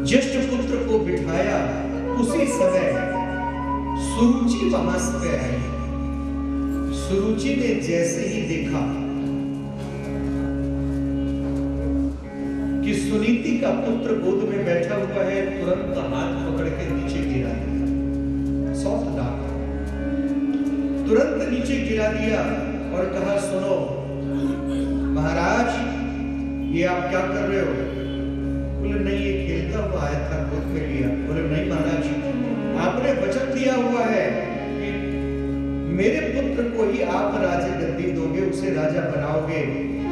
ज्येष्ठ पुत्र को बिठाया, उसी समय सुरुचि वहां से आई। सुरुचि ने जैसे ही देखा कि सुनीति का पुत्र गोद में बैठा हुआ है, तुरंत हाथ पकड़ के नीचे गिरा दिया। सॉफ्ट डाक तुरंत नीचे गिरा दिया और कहा, सुनो महाराज, ये आप क्या कर रहे हो? बोले नहीं, ये खेलता हुआ आया था, गोद में लिया। बोले नहीं महाराज, आपने वचन दिया हुआ है कि मेरे पुत्र को ही आप राज गद्दी दोगे, उसे राजा बनाओगे,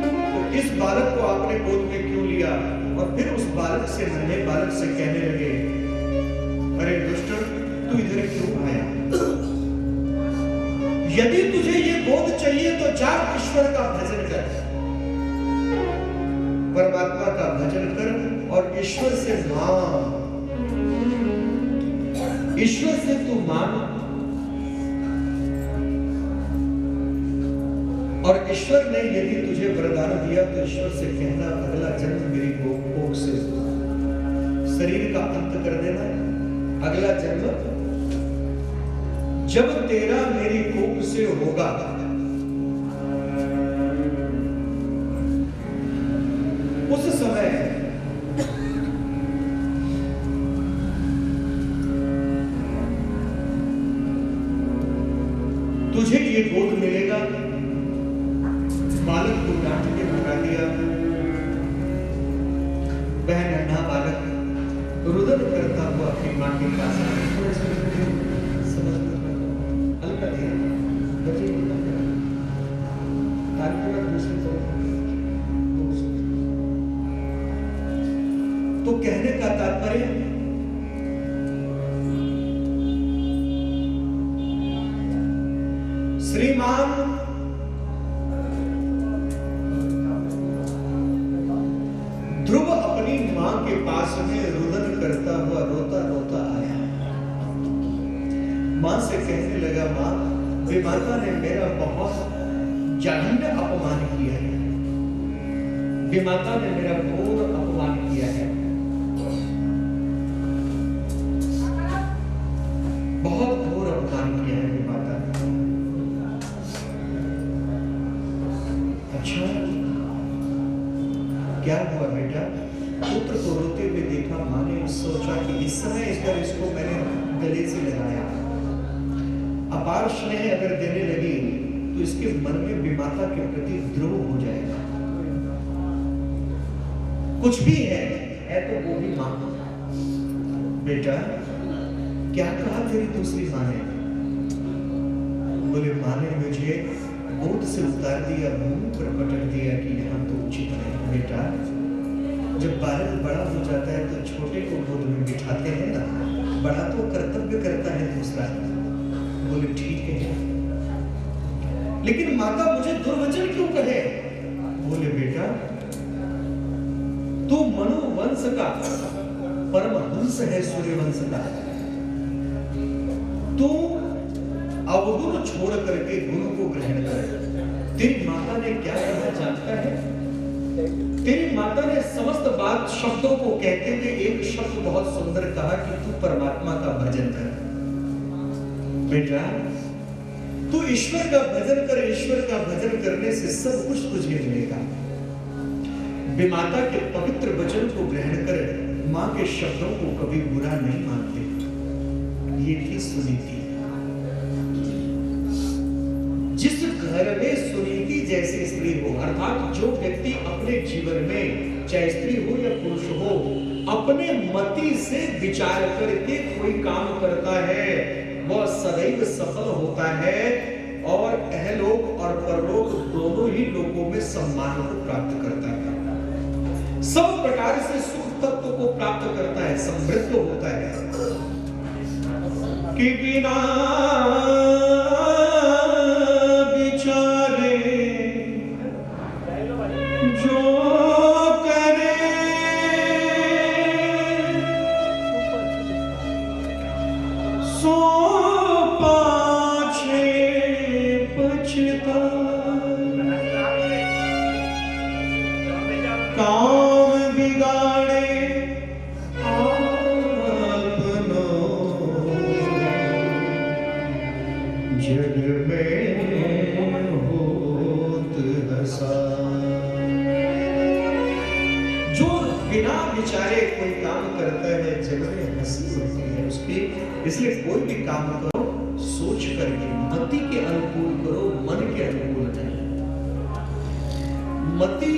तो इस बालक को आपने गोद में क्यों लिया? और फिर उस बालक से, नन्हे बालक से कहने लगे, अरे दुष्ट, तू इधर क्यों आया? यदि तुझे ये गोद चाहिए तो जा ईश्वर का भजन कर, परमात्मा का भजन कर और ईश्वर से मांग, ईश्वर से तू मांग। और ईश्वर ने यदि तुझे वरदान दिया तो ईश्वर से कहना, अगला जन्म मेरी कोख से, शरीर का अंत कर देना, अगला जन्म जब तेरा मेरी कोख से होगा, उस समय तुझे ये गोद मिलेगा। बालक को डांट के भगा दिया। वह नन्हा बालक रुदन करता हुआ अपनी मां के पास हल्का ध्यान तो कहने का तात्पर्य, श्रीमान ध्रुव अपनी मां के पास में रुदन करता हुआ रोता रोता आया। मां से कहने लगा, मां, विमाता ने मेरा बहुत जघन्य अपमान किया है, विमाता ने मेरा घोर अपमान किया है, बहुत घोर अपमान किया है विमाता ने। अच्छा क्या हुआ बेटा? पुत्र को रोते हुए देखा। मां ने सोचा कि इस समय इसको मैंने गले से लगाया, अपार स्नेह अगर देने लगी तो इसके मन में विमाता के प्रति द्रोह हो जाएगा। कुछ भी है तो वो भी मां। बेटा क्या कहा तेरी दूसरी मां ने? बोले मां ने मुझे गोद से उतार दिया, मुंह पर पटक दिया कि यहाँ तो उचित नहीं। बेटा जब बालक बड़ा हो जाता है तो छोटे को गोद में बिठाते हैं ना, बड़ा तो कर्तव्य करता है दूसरा। बोले ठीक है, लेकिन माता मुझे दुर्वचन क्यों कहे? बोले बेटा तू मनु वंश का परमहंस है, सूर्यवंश का। तू अवगुण छोड़ करके गुरु को ग्रहण कर। तेरी माता ने क्या कहा जानता है? तेरी माता ने समस्त बात शब्दों को कहते हुए एक शब्द बहुत सुंदर कहा कि तू परमात्मा का भजन कर। बेटा तू ईश्वर का भजन कर, ईश्वर का भजन करने से सब कुछ तुझे मिलेगा। विमाता के पवित्र वचन को ग्रहण कर, मां के शब्दों को कभी बुरा नहीं मानते। ये थी सुनीति। जिस घर में सुनीति जैसी स्त्री हो, अर्थात जो व्यक्ति अपने जीवन में चाहे स्त्री हो या पुरुष हो, अपने मति से विचार करके कोई काम करता है, वह सदैव सफल होता है और अहलोक और परलोक दोनों ही लोगों में सम्मान को प्राप्त करता है, सब प्रकार से सुख तत्व को प्राप्त करता है, समृद्ध होता है। कि बिना विचारे जो करे सो पाछे पछताए। काम बिगाड़े बिना विचारे कोई काम करता है जग में हंसी होती है उसकी। इसलिए कोई भी काम करो सोच करके, मति के अनुकूल करो, मन के अनुकूल नहीं। मति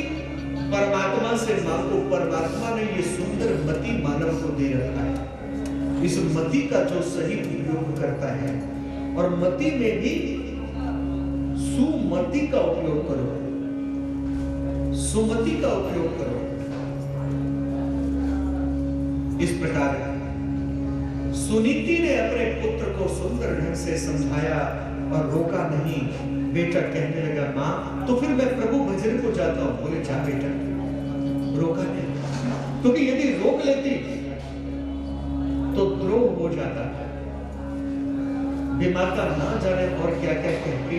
परमात्मा से मांगो, परमात्मा ने ये सुंदर मति मानव को दे रखा है। इस मति का जो सही उपयोग करता है, और मति में भी सुमति का उपयोग करो, सुमति का उपयोग करो। इस प्रकार सुनीति ने अपने पुत्र को सुंदर ढंग से समझाया और रोका नहीं। बेटा कहने लगा, मां तो फिर मैं प्रभु भजन को जाता हूं। बोले जा बेटा, रोका नहीं, क्योंकि यदि रोक लेती तो द्रोह हो जाता। विमाता ना जाने और क्या क्या कहती,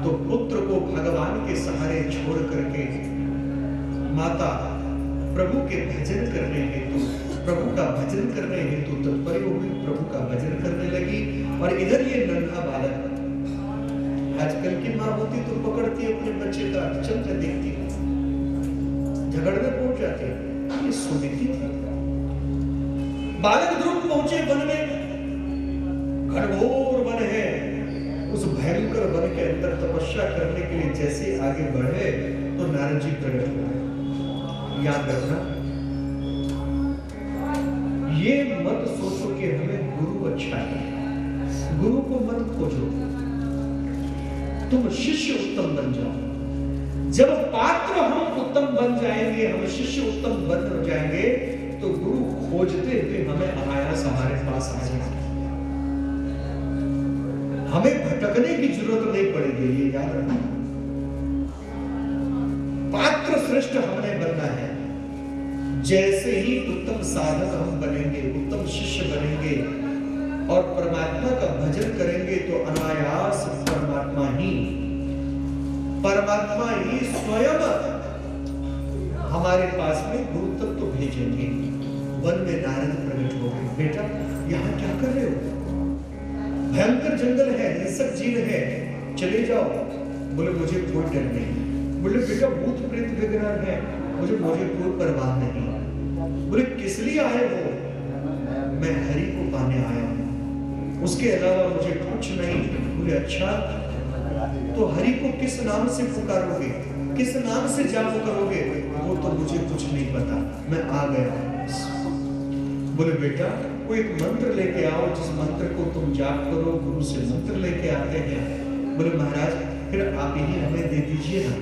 तो पुत्र को भगवान के सहारे छोड़ करके माता प्रभु के भजन करने हेतु, प्रभु का भजन करने हेतु तत्पर हुई, प्रभु का भजन करने लगी। और इधर ये नन्हा बालक, आजकल की माँ होती तो पकड़ती अपने बच्चे का चंद्र देखती, झगड़ने पहुंच जाती। ये सुनीति थी। बालक ध्रुव पहुंचे वन में, घनघोर वन है। उस भयंकर वन के अंदर तपस्या करने के लिए जैसे आगे बढ़े तो नारद जी प्रकट हो गए। याद रखना, ये मत सोचो कि हमें गुरु अच्छा है, गुरु को मत खोजो, तुम शिष्य उत्तम बन जाओ। जब पात्र हम उत्तम बन जाएंगे, हम शिष्य उत्तम बन जाएंगे, तो गुरु खोजते हुए हमें अनायास हमारे पास आ जाएंगे। हमें भटकने की जरूरत नहीं पड़ेगी, ये याद रखना। पात्र श्रेष्ठ हमने बनना है। जैसे ही उत्तम साधक हम बनेंगे, उत्तम शिष्य बनेंगे और परमात्मा का भजन करेंगे, तो अनायास परमात्मा ही स्वयं हमारे पास में गुरु तत्व तो भेजेंगे। वन में नारद प्रकट हो गए। बेटा यहाँ क्या कर रहे हो? भयंकर जंगल है, हिंसक जीव है, चले जाओ। बोले मुझे कोई डर नहीं। बोले बेटा भूत प्रेत विग्रह है, मुझे कोई परवाह नहीं। बोले किस लिए आए हो? मैं हरि को पाने आया हूं, उसके अलावा मुझे कुछ नहीं। बोले अच्छा, तो हरि को किस नाम से पुकारोगे, किस नाम से जाप करोगे? वो तो मुझे कुछ नहीं पता, मैं आ गया। बोले बेटा कोई एक मंत्र लेके आओ, जिस मंत्र को तुम जाप करो। गुरु से मंत्र लेके आते हैं। बोले महाराज फिर आप ही हमें दे दीजिए ना,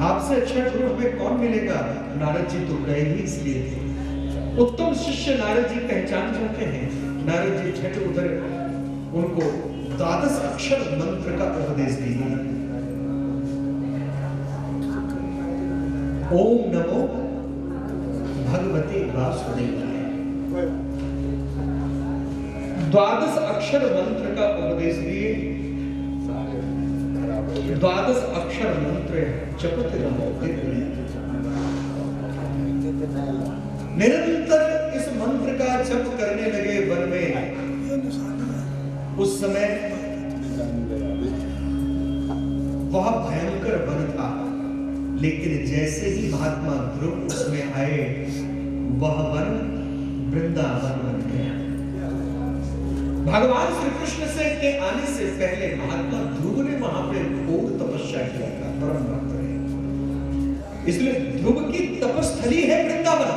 आपसे अच्छा गुरु हमें कौन मिलेगा? नारद जी तो गए ही इसलिए थे। उत्तम शिष्य नारद जी पहचान जाते हैं। नारद जी झट उधर उनको 12 अक्षर मंत्र का उपदेश दिए। ओम नमो भगवते वासुदेवाय। 12 अक्षर मंत्र का उपदेश दिए। 12 अक्षर मंत्र जपते रहो। निरंतर इस मंत्र का जप करने लगे वन में। उस समय वह भयंकर वन था, लेकिन जैसे ही महात्मा ध्रुव उसमें आए, वह वन वृंदावन बन गया। भगवान श्री कृष्ण से के आने से पहले महात्मा ध्रुव ने वहां पे घोर तपस्या किया था, परम भक्त है। इसलिए ध्रुव की तपस्थली है वृंदावन।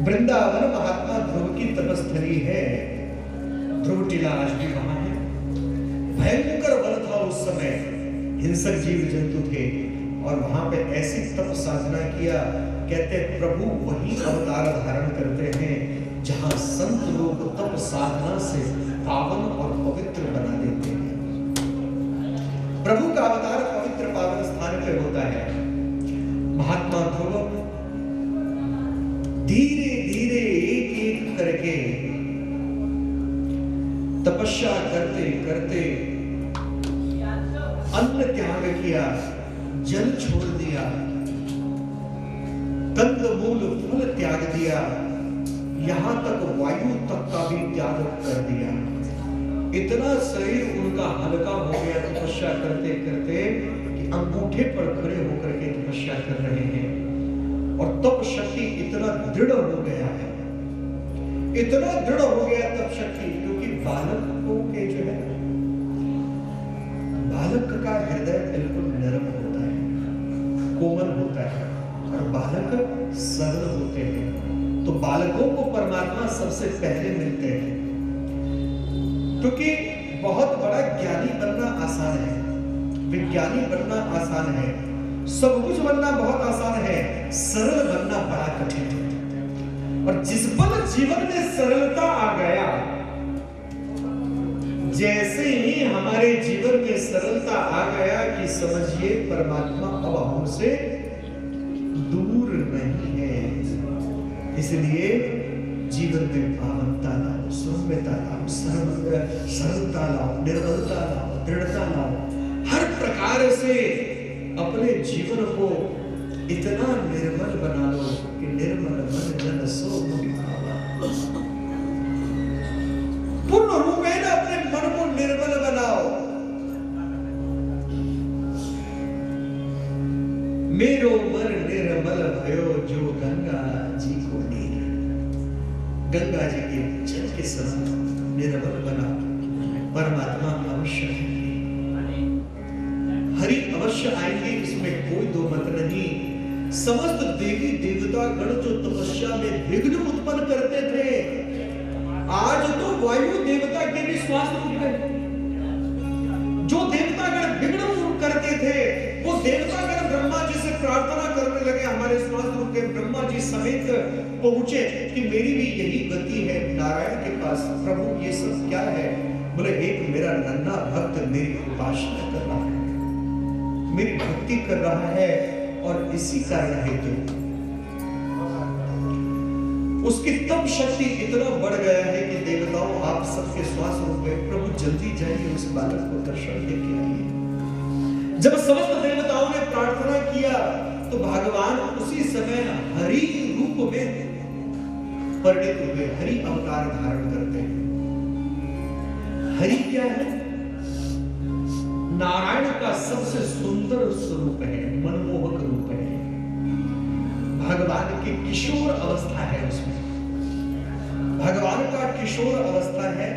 वृंदावन महात्मा ध्रुव की तपस्थली है। ध्रुव टीला आज भी वहां है। भयंकर वन था उस समय, हिंसक जीव जंतु थे, और वहां पे ऐसी तप साधना किया। कहते प्रभु वही अवतार धारण करते हैं जहां संत लोग तप साधना से पावन और पवित्र बना देते हैं। प्रभु का अवतार पवित्र पावन स्थान पे होता है। महात्मा ध्रुव धीरे धीरे एक एक करके तपस्या करते करते अन्न त्याग किया, जल छोड़ दिया, कंद मूल फल त्याग दिया, यहां तक वायु तक का भी त्याग कर दिया। इतना शरीर उनका हल्का हो गया तपस्या करते करते कि अंगूठे पर खड़े होकर के तपस्या कर रहे हैं। और तप शक्ति इतना दृढ़ हो गया है, इतना दृढ़ हो गया तप शक्ति, क्योंकि बालकों के जो है बालक का हृदय बिल्कुल नरम होता है, कोमल होता है और बालक सरल होते हैं। तो बालकों को परमात्मा सबसे पहले मिलते हैं, क्योंकि बहुत बड़ा ज्ञानी बनना आसान है, विज्ञानी बनना आसान है, सब कुछ बनना बहुत आसान है, सरल बनना बड़ा कठिन है। और जिस पल जीवन में सरलता आ गया, जैसे ही हमारे जीवन में सरलता आ गया कि समझिए परमात्मा अब हमसे दूर नहीं है। इसलिए जीवन में पावनता लाओ, सौम्यता लाओ, सरलता लाओ, निर्मलता लाओ, दृढ़ता लाओ, हर प्रकार से अपने जीवन को इतना निर्मल बना लो कि निर्मल मन जन सो मुहि भावा। पूर्ण रूप में ना अपने मन को निर्मल बनाओ। मेरो मन निर्मल भयो जो गंगा जी को नीर। गंगा जी के जल के समान निर्मल बना परमात्मा अवश्य है, हरि अवश्य आएंगे, इसमें कोई दो मत नहीं। समस्त देवी देवता गण जो तपस्या में विघ्न उत्पन्न करते थे, आज तो वायु देवता के भी श्वास रुक गए। जो देवतागण विघ्न करते थे, वो देवतागण ब्रह्मा जी से प्रार्थना करने लगे, हमारे श्वास रुक गए। ब्रह्मा जी समेत पहुंचे कि मेरी भी यही गति है नारायण के पास, प्रभु ये सब क्या है? बोले एक मेरा नन्हा भक्त मेरी उपासना कर रहा है, मेरी भक्ति कर रहा है, और इसी कारण हेतु उसकी तप शक्ति इतना बढ़ गया है कि देवताओं आप सबके श्वास रुक गए। प्रभु जल्दी जाइए उस बालक को दर्शन देके आइए। जब समस्त देवताओं ने प्रार्थना किया तो भगवान उसी समय हरि रूप में परिणित हुए, हरि अवतार धारण करते हैं। हरि क्या है? नारायण का सबसे सुंदर स्वरूप है, मनमोहक रूप है। भगवान की किशोर अवस्था है, उसमें भगवान का किशोर अवस्था है,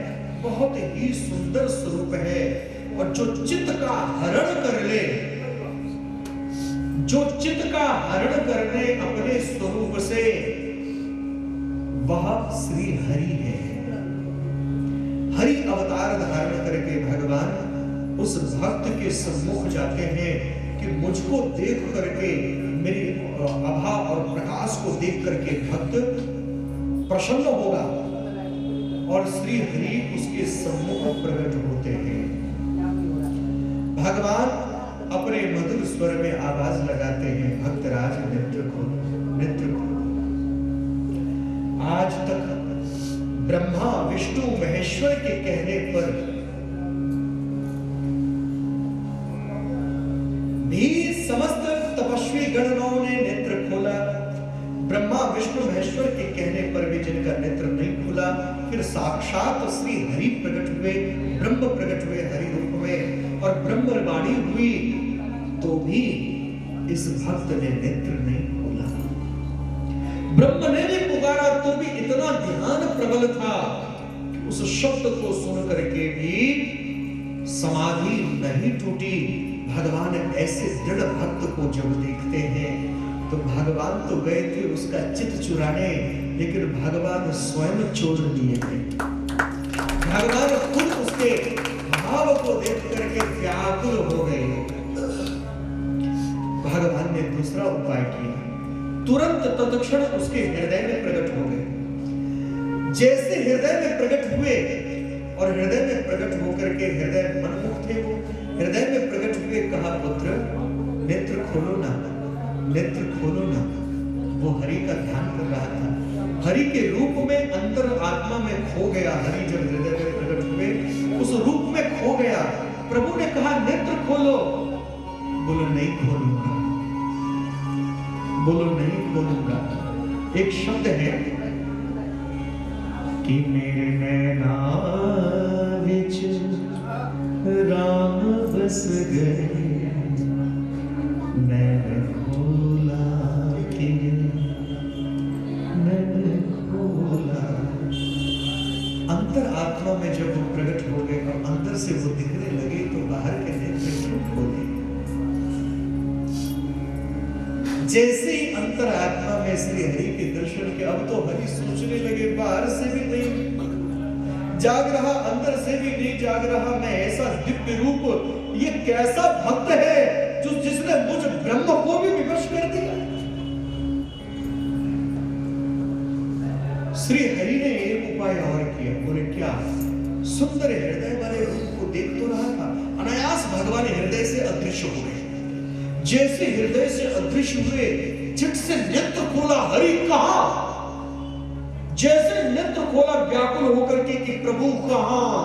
बहुत ही सुंदर स्वरूप है। और जो चित्त का हरण कर ले, जो चित्त का हरण करने अपने स्वरूप से, वह श्री हरि है। हरि अवतार धारण करके भगवान उस भक्त के सम्मुख जाते हैं कि मुझको देख करके, मेरी आभा और प्रकाश को देख करके भक्त प्रसन्न होगा, और श्री हरि उसके सम्मुख प्रकट होते हैं। भगवान अपने मधुर स्वर में आवाज लगाते हैं, भक्तराज नेत्र खोलो, नेत्र खोलो। आज तक ब्रह्मा विष्णु महेश्वर के कहने पर भी समस्त तपस्वी गणों ने नेत्र खोला। ब्रह्मा विष्णु महेश्वर के कहने पर भी जिनका नेत्र नहीं खुला, फिर साक्षात श्री हरि प्रकट हुए, ब्रह्म प्रकट हुए हरि रूप में, और ब्रह्मवाणी हुई तो भी इस भक्त ने नेत्र नहीं खोला। ब्रह्म ने भी पुकारा तो भी इतना ध्यान प्रबल था कि उस शब्द को सुन करके भी समाधि नहीं टूटी। भगवान ऐसे दृढ़ भक्त को जब देखते हैं तो भगवान तो गए थे उसका चित्त चुराने, लेकिन भगवान स्वयं चोर लिए थे। भगवान खुद उसके भाव को देख करके व्याकुल हो गए। भगवान ने दूसरा उपाय किया, तुरंत तत्क्षण उसके हृदय में प्रकट हो गए। जैसे हृदय में प्रकट हुए, और हृदय में प्रकट होकर के हृदय मनमुख थे, वो हृदय में प्रकट हुए, कहा पुत्र नेत्र खोलो ना, नेत्र खोलो ना। वो हरि का ध्यान कर रहा था, हरि के रूप में अंतर आत्मा में खो गया। हरि जब हृदय में प्रकट हुए उस रूप में खो गया। प्रभु ने कहा नेत्र खोलो, बोलो नहीं खोलूंगा, बोलो नहीं खोलूंगा। एक शब्द है कि मेरे नैना विच राम बस गए, मैं खोला कि अंतर आत्मा में जब वो प्रकट हो गए और अंदर से वो दिखने लगे तो बाहर के नेत्र क्यों खोले? जैसे ही अंतर आत्मा में श्री हरि के दर्शन के, अब तो हरि सोचने लगे बाहर से भी नहीं जाग रहा, अंदर से भी नहीं जाग रहा, मैं ऐसा दिव्य रूप, ये कैसा भक्त है जो जिसने मुझ ब्रह्म को भी विवश कर दिया। श्री हरि ने एक उपाय और किया, बोले क्या? सुंदर हृदय वाले रूप को देख तो रहा था, अनायास भगवान हृदय से अदृश्य हो गए। जैसे हृदय से अदृश्य हुए, झट से नेत्र खोला, हरि कहां? जैसे नेत्र खोला व्याकुल होकर के कि प्रभु कहां?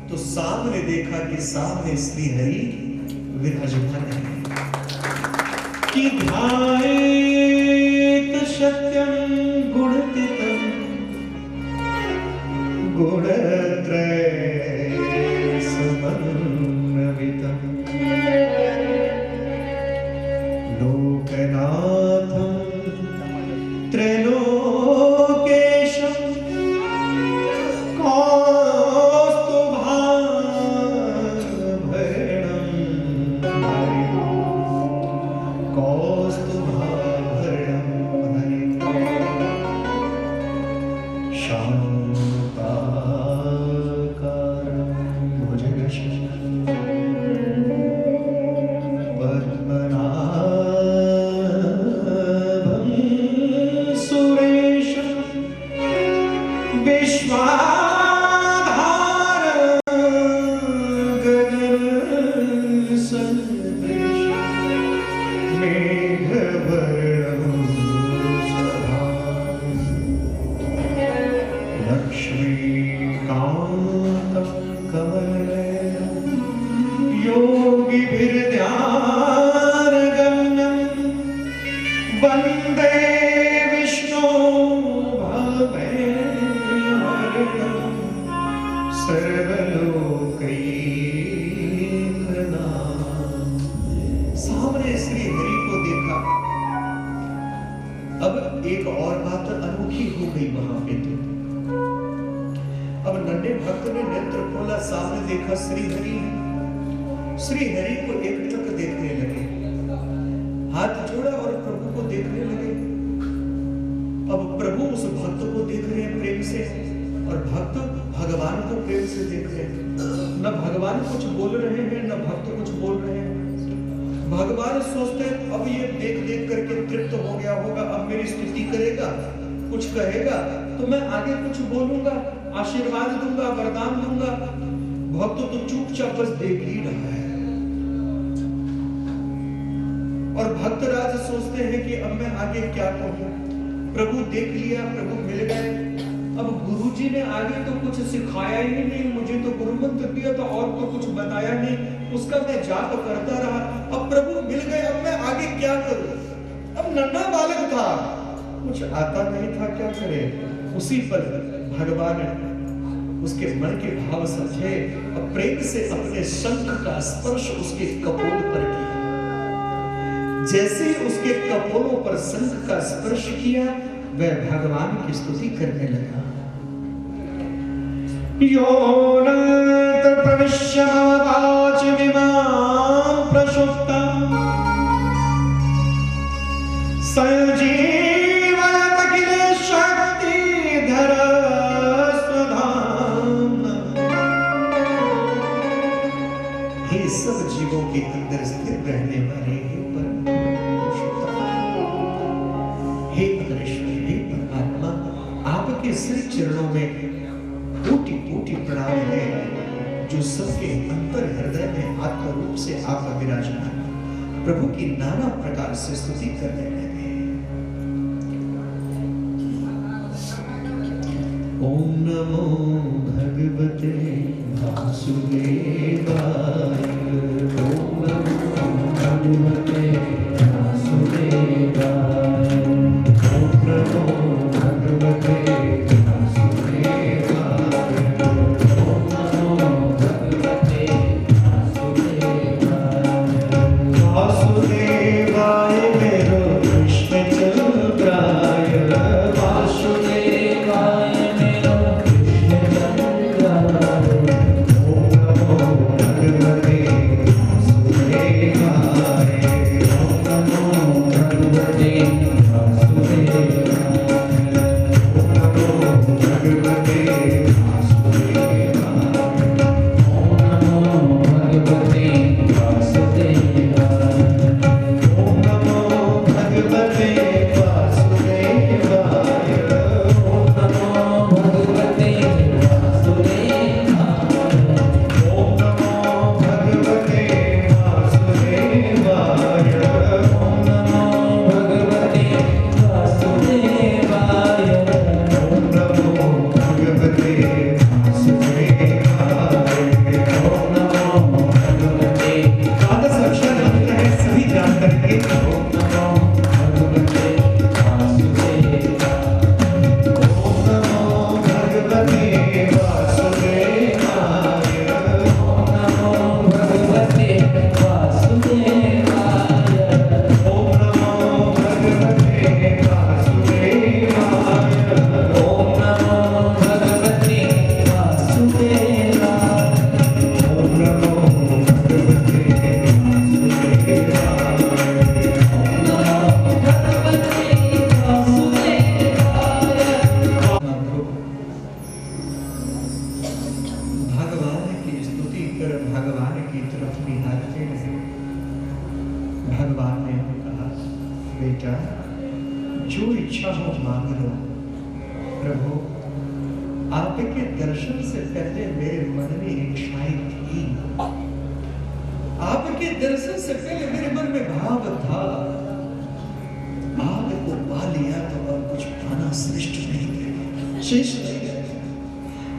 तो सामने देखा कि सामने श्री हरि विराजमान है। कि ध्यायेत सत्यं गुणतीतं गुणत्रय समन्वितं लोकनाथं त्रैलोकेशं आशीर्वाद दूंगा, वरदान दूंगा। भक्त तो चुपचाप बस देख ही रहा है। और भक्तराज सोचते हैं कि अब मैं आगे क्या कहूं? प्रभु देख लिया, प्रभु मिल गए, अब गुरुजी ने आगे तो कुछ सिखाया ही नहीं, मुझे तो गुरु मंत्र दिया था और तो कुछ बताया नहीं, उसका मैं जाप करता रहा। अब प्रभु मिल गए, अब मैं आगे क्या करूं? अब नन्हा बालक था, कुछ आता नहीं था, क्या करे? उसी पर भगवान उसके मन के भाव समझे और प्रेम से अपने शंख का स्पर्श उसके कपोल पर किया। जैसे उसके कपोलों पर शंख का स्पर्श किया, वह भगवान की स्तुति करने लगा। योनात प्रविश्यमावाच विमां प्रसुप्तं संजीवयत किल शक्तिधर स्वधाम्ना। हे सब जीवों के अंदर स्थिर रहने वाले हे परमेश्वर, हे परमात्मा, आपके श्री चरणों में कोटि कोटि प्रणाम है, जो सबके अंतर हृदय में आत्म रूप से आप विराजमान प्रभु की नाना प्रकार से स्तुति करने लगे। ओम नमो भगवते वासुदेवाय। ओम नमो भगवते वासुदेवाय। ओम नमो भगवते वासुदेवाय। जो इच्छा हो मांग लो। प्रभु, आपके दर्शन से पहले मेरे मन में इच्छाएं थी, आपके दर्शन से पहले मेरे मन में भाव था। आपको पा लिया तो अब कुछ पाना श्रेष्ठ नहीं है, शेष नहीं है।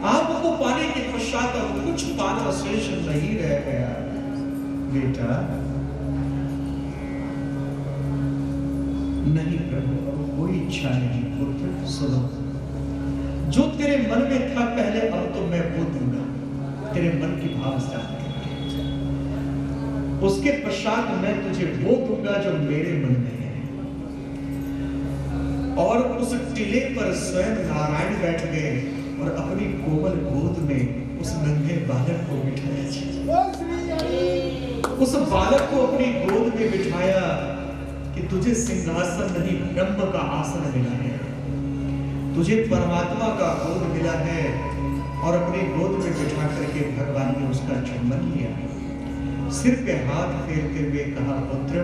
आपको पाने के पश्चात अब कुछ पाना शेष नहीं रह गया। बेटा, नहीं प्रभु, अब कोई इच्छा नहीं। पुत्र सुनो, जो तेरे मन में था पहले, अब तो मैं वो दूंगा। तेरे मन की भाव जान के, उसके पश्चात मैं तुझे वो दूंगा जो मेरे मन में है। और उस टीले पर स्वयं नारायण बैठ गए और अपनी कोमल गोद में उस नन्हे बालक को बिठाया। उस बालक को अपनी गोद में बिठाया कि तुझे सिंहासन नहीं, ब्रह्म का आसन मिला है, तुझे परमात्मा का गोद मिला है। और अपनी गोद में बिठा करके भगवान ने उसका चुंबन लिया, सिर पे हाथ फेरते हुए कहा, पुत्र,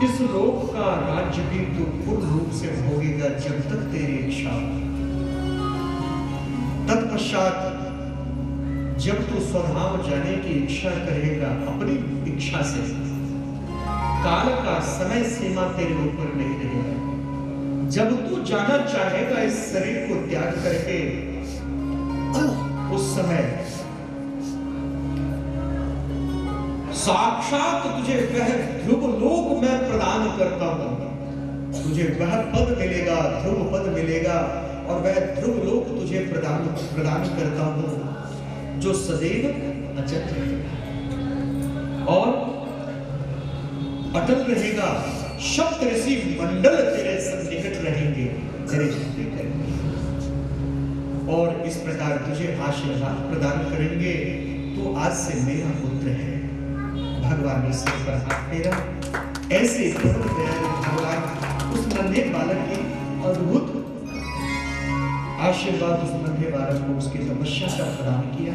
इस लोक का राज्य भी तू पूर्ण रूप से भोगेगा जब तक तेरी इच्छा। तत्पश्चात जब तू स्वधाम जाने की इच्छा करेगा अपनी इच्छा से, काल का समय सीमा तेरे ऊपर नहीं रहेगा। जब तू जाना चाहेगा इस शरीर को त्याग करके, उस समय साक्षात तुझे वह ध्रुव लोक मैं प्रदान करता हूं। तुझे वह पद मिलेगा, ध्रुव पद मिलेगा, और वह ध्रुव लोक तुझे प्रदान करता हूं जो सदैव अचल रहेगा और अटल रहेगा। सप्त ऋषि मंडल तेरे निकट रहेंगे, तेरे चिंतन करेंगे और इस प्रकार तुझे आशीर्वाद प्रदान करेंगे। तो आज से मेरा पुत्र है। भगवान ने सिर पर हाथ फेरा। ऐसे भगवान उस नन्हे बालक की अद्भुत आशीर्वाद उस नन्हे बालक को उसकी तपस्या का प्रदान किया।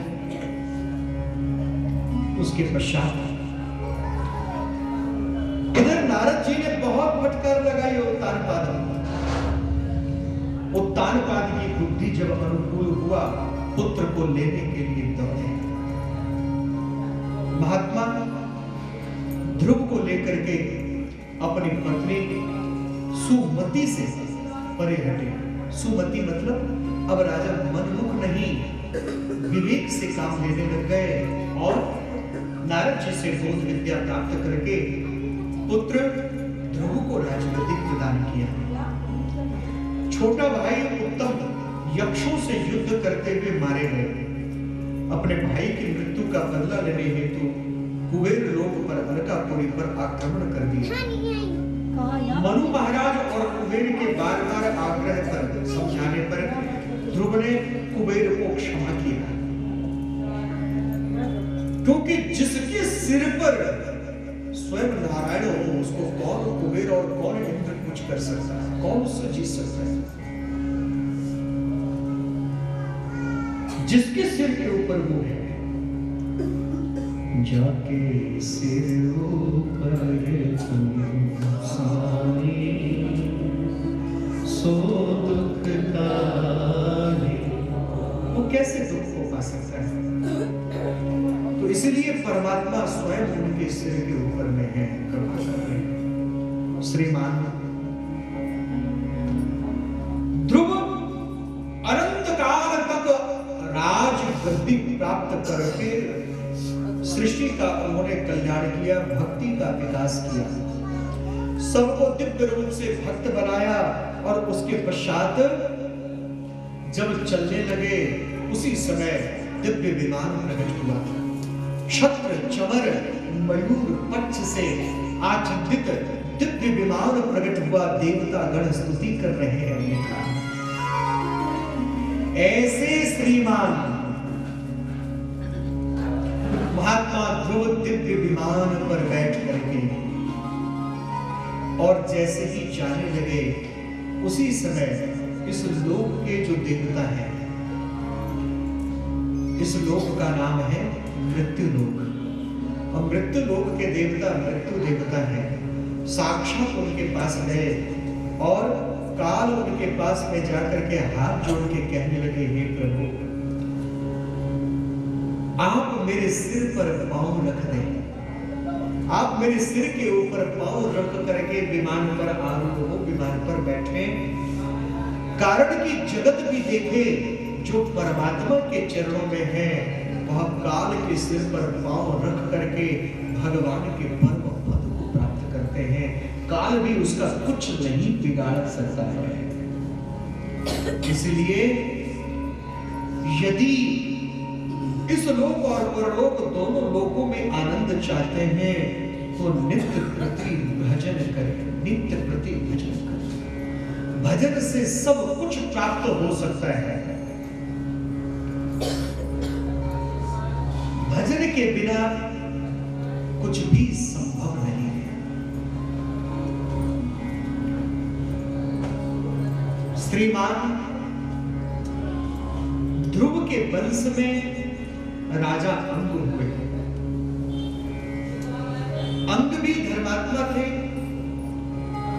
उसके पश्चात इधर नारद जी ने बहुत फटकार लगाई उत्तानपाद की बुद्धि जब अनुकूल हुआ, पुत्र को लेने के लिए दौड़े। महात्मा ध्रुव को लेकर के अपनी पत्नी सुमति से परे हटे। सुमति मतलब अब राजा मनमुख नहीं, विवेक से काम लेने लग गए और नारद जी से बोध विद्या प्राप्त करके पुत्र ध्रुव को राजगद्दी प्रदान किया। छोटा भाई उत्तम यक्षों से युद्ध करते हुए मारे गए। अपने भाई की मृत्यु का बदला लेने हेतु कुबेर लोक पर अलकापुरी पर आक्रमण कर दिया। मनु महाराज और कुबेर के बार बार आग्रह पर समझाने पर ध्रुव ने कुबेर को क्षमा किया, क्योंकि जिसके सिर पर स्वयं नारायण हो उसको कौन कुबेर और कौन इंद्र कुछ कर सकता है, कौन उससे जीत सकता है। जिसके सिर के ऊपर वो है, जाके सिर ऊपर सो दुख तारे, वो कैसे दुख को पा सकता है। तो इसलिए परमात्मा स्वयं उनके सिर के ऊपर में है। श्रीमान ध्रुव अनंत काल तक राज गद्दी प्राप्त करके सृष्टि का उन्होंने कल्याण किया, भक्ति का विकास किया, सबको दिव्य रूप से भक्त बनाया। और उसके पश्चात जब चलने लगे उसी समय दिव्य विमान प्रकट हुआ। छत्र चमर मयूर पक्ष से आच्छादित दिव्य विमान प्रकट हुआ। देवता गण स्तुति कर रहे हैं उनका। ऐसे श्रीमान महात्मा ध्रुव दिव्य विमान पर बैठ करके और जैसे ही जाने लगे उसी समय इस लोक के जो देवता हैं, इस लोक का नाम है मृत्यु लोक। और मृत्यु लोक के देवता मृत्यु देवता हैं, साक्षात उनके पास गए और काल उनके पास में जाकर के हाथ जोड़ के कहने लगे, हे प्रभु, आप मेरे सिर पर पांव रख दें, आप मेरे सिर के ऊपर पांव रख करके विमान पर आरूढ़ हो, विमान पर बैठे, कारण कि जगत भी देखे जो परमात्मा के चरणों में है वह काल के सिर पर पांव रख करके भगवान के परम पद को प्राप्त करते हैं। काल भी उसका कुछ नहीं बिगाड़ सकता है। इसलिए यदि इस लोक और परलोक दोनों लोकों में आनंद चाहते हैं तो नित्य प्रति भजन करें, नित्य प्रति भजन करें। भजन से सब कुछ प्राप्त हो सकता है। भजन के बिना कुछ भी संभव नहीं है। श्रीमान ध्रुव के वंश में राजा अंग हुए। अंग भी धर्मात्मा थे।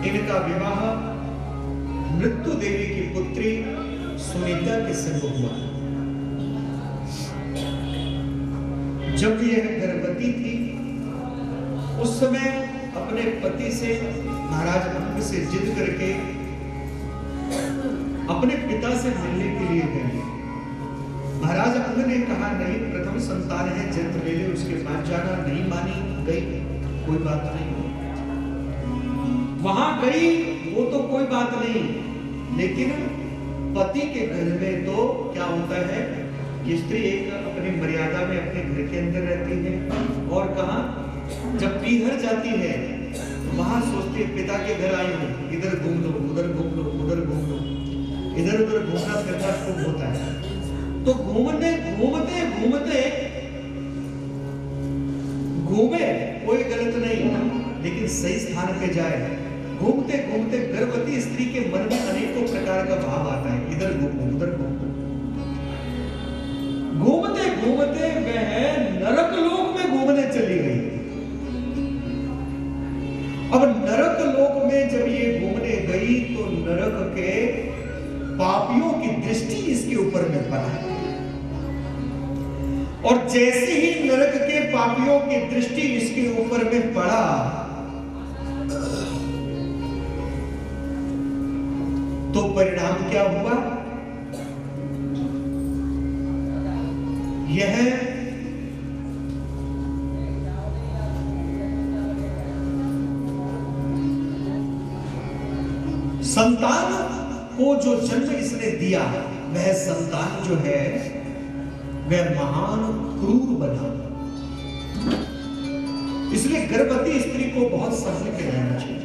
इनका विवाह मृत्यु देवी की पुत्री सुनीता के संग हुआ। जब यह गर्भवती थी उस समय अपने पति से महाराज अंग से जिद करके अपने पिता से मिलने के लिए गई। महाराज अंग ने कहा, नहीं, प्रथम संतान है, जन्म ले ले, उसके बाद जाना। नहीं मानी, गई, कोई बात नहीं। वहां गई वो तो कोई बात नहीं, लेकिन पति के घर में तो क्या होता है कि स्त्री एक अपनी मर्यादा में अपने घर के अंदर रहती है, और कहा जब पीहर जाती है तो वहां सोचती है पिता के घर आई हूं, इधर घूम लो, उधर घूम लो, उधर घूम लो, इधर उधर घूमना फिरना खूब होता है। तो घूमते घूमते घूमते घूमे, कोई गलत नहीं, लेकिन सही स्थान पे जाए। घूमते घूमते गर्भवती स्त्री के मन में अनेकों प्रकार का भाव आता है, इधर घूमो, उधर घूमो। घूमते घूमते वह नरक लोक में घूमने चली गई। अब नरक लोक में जब ये घूमने गई तो नरक के पापियों की दृष्टि इसके ऊपर में पड़ा, और जैसे ही नरक के पापियों की दृष्टि इसके ऊपर में पड़ा तो परिणाम क्या हुआ? यह संतान को जो जन्म इसने दिया वह संतान जो है वह महान क्रूर बना। इसलिए गर्भवती स्त्री को बहुत संभल के रहना चाहिए।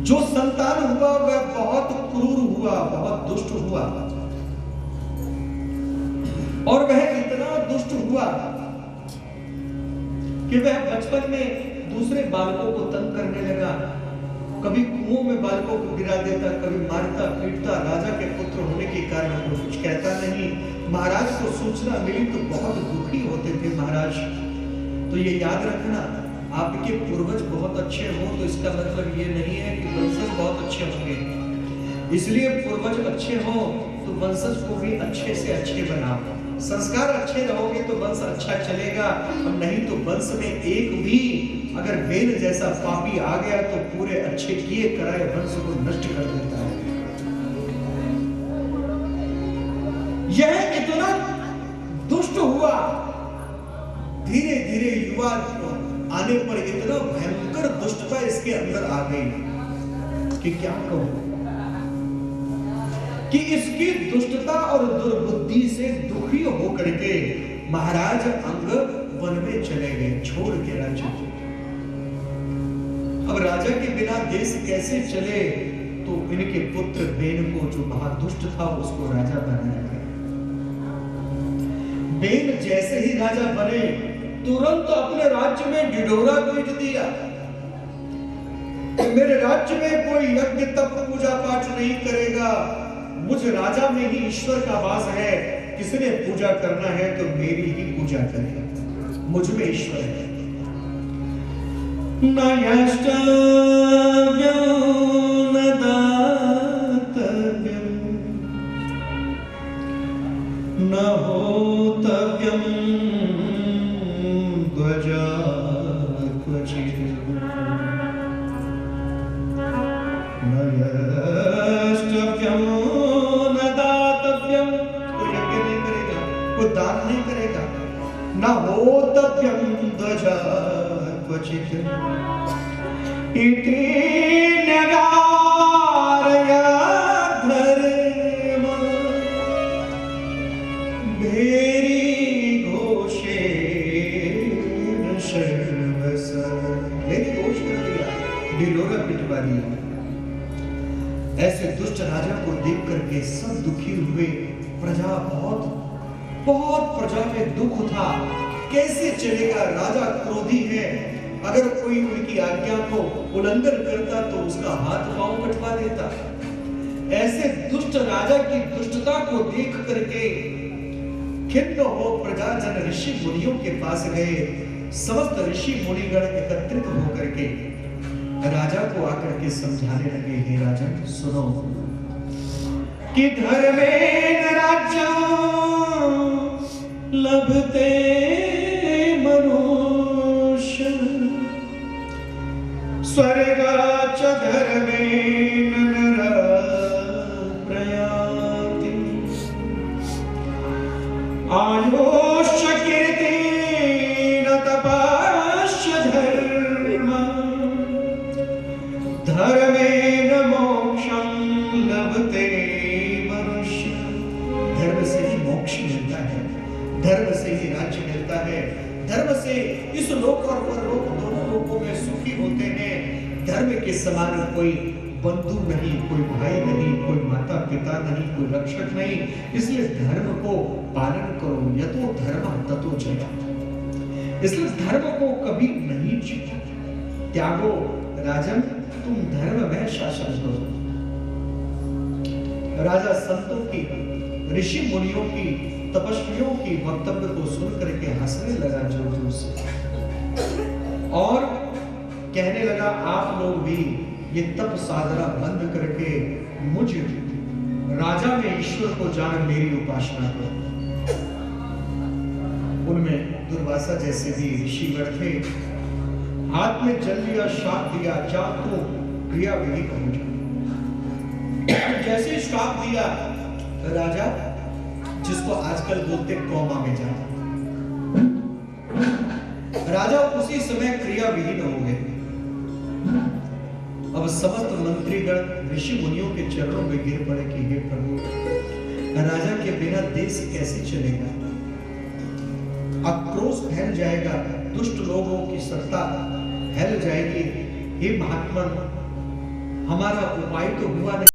जो संतान हुआ वह बहुत क्रूर हुआ, बहुत दुष्ट हुआ, और वह इतना दुष्ट हुआ कि वह बचपन में दूसरे बालकों को तंग करने लगा। कभी कुओं में बालकों को गिरा देता, कभी मारता पीटता। राजा के पुत्र होने के कारण वो कुछ कहता नहीं। महाराज को सूचना मिली तो बहुत दुखी होते थे महाराज। तो ये याद रखना, आपके पूर्वज बहुत अच्छे हो तो इसका मतलब ये नहीं है कि वंशज बहुत अच्छे होंगे। इसलिए पूर्वज अच्छे हो तो वंशज को भी अच्छे से अच्छे बनाओ। संस्कार अच्छे रहोगे तो वंश अच्छा चलेगा, और नहीं तो वंश में एक भी अगर बेन जैसा पापी आ गया तो पूरे अच्छे किए कराए वंश को नष्ट कर देता है। यह इतना दुष्ट हुआ, धीरे धीरे युवा आने पर इतना भयंकर दुष्टता इसके अंदर आ गई कि क्या कहूं, कि इसकी दुष्टता और दुर्बुद्धि से दुखी होकर के महाराज अंग वन में चले गए, छोड़ के राज्य को। अब राजा के बिना देश कैसे चले, तो इनके पुत्र बेन को, जो महादुष्ट था, उसको राजा बनाया गया। बेन जैसे ही राजा बने तुरंत अपने राज्य में ढिढोरा पीट दिया। मेरे राज्य में कोई यज्ञ तप पूजा पाठ नहीं करेगा, मुझ राजा में ही ईश्वर का वास है, किसने पूजा करना है तो मेरी ही पूजा करेगा, मुझ में ईश्वर है। न यष्टव्यो न न यष्टव्यम न दातव्यम, कोई यज्ञ नहीं करेगा, कोई दान नहीं करेगा, न होतव्यम ध्वजा क्वचित् इति न्यगारया धर्म भेरी घोषेण सर्वस। भेरी घोष कर दिया, ढिढोरा पिटवा दिया। ऐसे दुष्ट राजा को देख करके सब दुखी हुए। प्रजा बहुत प्रजा में दुख था। कैसे चलेगा, राजा क्रोधी है, अगर कोई उनकी आज्ञा को उल्लंघन करता तो उसका हाथ पांव कटवा देता। ऐसे दुष्ट राजा की दुष्टता को देख करके खिन्न हो प्रजाजन ऋषि मुनियों के पास गए। समस्त ऋषि मुनिगण एकत्रित होकर के राजा को आकर के समझाने लगे, हे राजन सुनो कि धर्मेण राज्यं लभते मनुष्य स्वर्गाच्च धर्मेण नरः प्रयाति आयुष्च कीर्तिं तपश्च धर्मेण मोक्षं लभते मनुष्य। धर्म से ही मोक्ष मिलता है, धर्म से ही राज्य मिलता है, धर्म से इस लोक और परलोक दोनों लोकों में सुखी होते हैं। धर्म के समान कोई बंधु नहीं, कोई भाई नहीं, कोई माता पिता नहीं, कोई रक्षक नहीं। इसलिए धर्म को पालन करो, यतो धर्म ततो जयः। इसलिए धर्म को कभी नहीं त्यागो। राजन तुम धर्म में शासन करो। राजा संतों की, ऋषि मुनियों की, तपस्वियों की वक्तव्य को सुन करके हंसने लगा जोर जोर से और कहने लगा, आप लोग भी ये तप साधना बंद करके मुझ राजा में ईश्वर को जान मेरी उपासना करो। उनमें दुर्वासा जैसे भी ऋषिगण थे। हाथ में जल लिया, श्राप दिया, जा तो क्रिया विधि पहुंच। जैसे श्राप दिया, राजा जिसको आजकल बोलते कौमा में जा, राजा उसी समय क्रिया विहीन हो गए। अब समस्त मंत्रीगण ऋषि मुनियों के चरणों में गिर पड़े कि हे प्रभु, राजा के बिना देश कैसे चलेगा, आक्रोश फैल जाएगा, दुष्ट लोगों की सत्ता फैल जाएगी। हे महात्मा, हमारा उपाय तो हुआ नहीं।